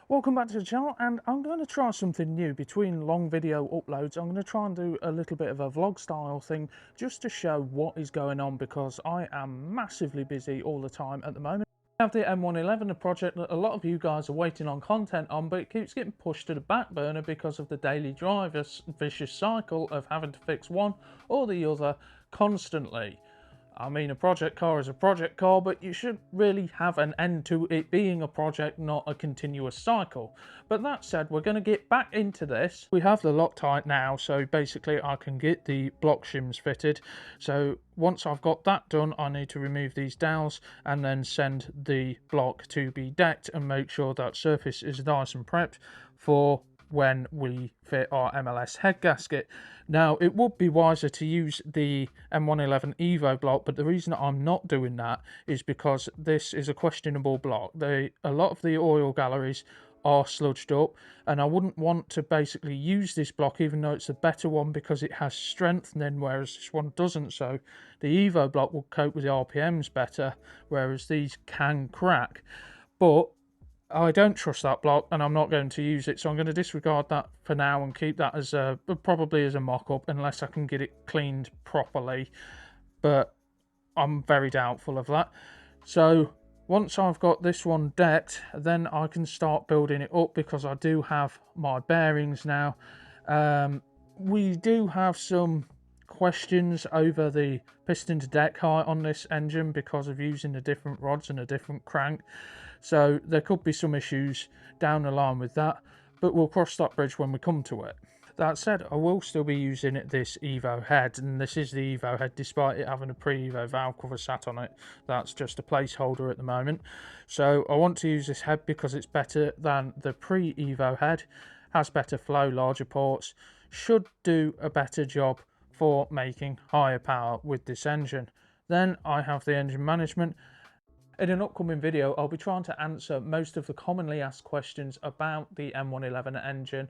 Welcome back to the channel, and I'm going to try something new. Between long video uploads, I'm going to try and do a little bit of a vlog style thing just to show what is going on, because I am massively busy all the time at the moment. I have the M-oneeleven, a project that a lot of you guys are waiting on content on, but it keeps getting pushed to the back burner because of the daily driver vicious cycle of having to fix one or the other constantly. I mean, a project car is a project car, but you should really have an end to it being a project, not a continuous cycle. But that said, we're going to get back into this. We have the Loctite now, so basically I can get the block shims fitted. So once I've got that done, I need to remove these dowels and then send the block to be decked and make sure that surface is nice and prepped for when we fit our MLS head gasket. Now, it would be wiser to use the M-oneeleven Evo block, but the reason I'm not doing that is because this is a questionable block. A lot of the oil galleries are sludged up, and I wouldn't want to basically use this block even though it's a better one, because it has strengthening whereas this one doesn't. So the Evo block will cope with the RPMs better, whereas these can crack. But I don't trust that block, and I'm not going to use it, so I'm going to disregard that for now and keep that as probably as a mock-up unless I can get it cleaned properly, but I'm very doubtful of that. So once I've got this one decked, then I can start building it up, because I do have my bearings now. We do have some questions over the piston to deck height on this engine because of using the different rods and a different crank, so there could be some issues down the line with that, but we'll cross that bridge when we come to it. That said, I will still be using this Evo head, and this is the Evo head despite it having a pre-Evo valve cover sat on it. That's just a placeholder at the moment. So I want to use this head because it's better than the pre-Evo head, has better flow, larger ports, should do a better job for making higher power with this engine. Then I have the engine management. In an upcoming video, I'll be trying to answer most of the commonly asked questions about the M-oneeleven engine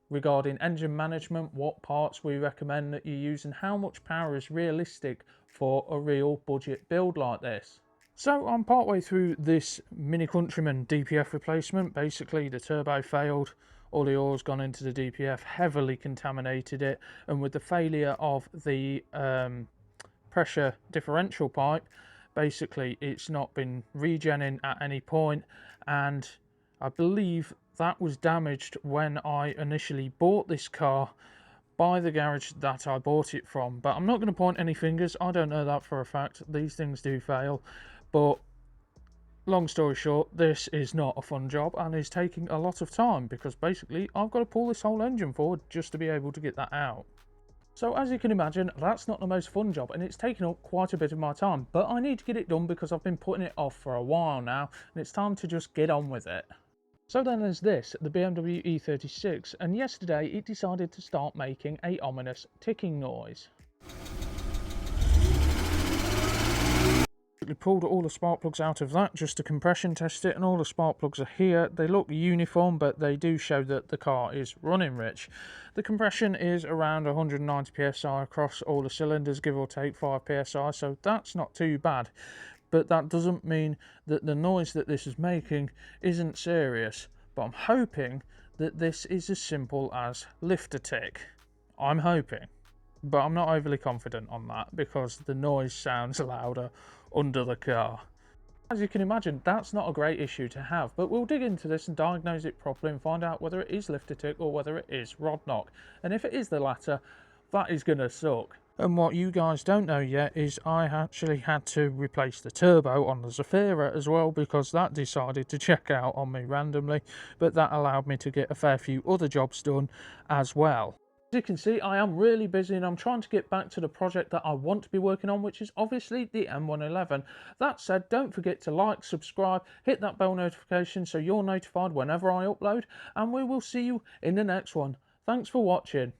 regarding engine management, what parts we recommend that you use, and how much power is realistic for a real budget build like this. So I'm partway through this Mini Countryman DPF replacement. Basically, the turbo failed. All the oil's gone into the DPF, heavily contaminated it, and with the failure of the pressure differential pipe, basically it's not been regenning at any point, and I believe that was damaged when I initially bought this car by the garage that I bought it from. But I'm not going to point any fingers, I don't know that for a fact. These things do fail, but long story short, this is not a fun job and is taking a lot of time, because basically I've got to pull this whole engine forward just to be able to get that out. So as you can imagine, that's not the most fun job, and it's taken up quite a bit of my time, but I need to get it done because I've been putting it off for a while now, and it's time to just get on with it. So then there's this, the BMW E36, and yesterday it decided to start making a ominous ticking noise. We pulled all the spark plugs out of that just to compression test it, and all the spark plugs are here. They look uniform, but they do show that the car is running rich. The compression is around 190 psi across all the cylinders, give or take 5 psi, so that's not too bad. But that doesn't mean that the noise that this is making isn't serious. But I'm hoping that this is as simple as lifter tick. I'm hoping, but I'm not overly confident on that because the noise sounds louder under the car. As you can imagine, that's not a great issue to have, but we'll dig into this and diagnose it properly and find out whether it is lifter tick or whether it is rod knock. And if it is the latter, that is going to suck. And what you guys don't know yet is I actually had to replace the turbo on the Zafira as well, because that decided to check out on me randomly, but that allowed me to get a fair few other jobs done as well. As you can see, I am really busy and I'm trying to get back to the project that I want to be working on, which is obviously the M-oneeleven. That said, don't forget to like, subscribe, hit that bell notification so you're notified whenever I upload, and we will see you in the next one. Thanks for watching.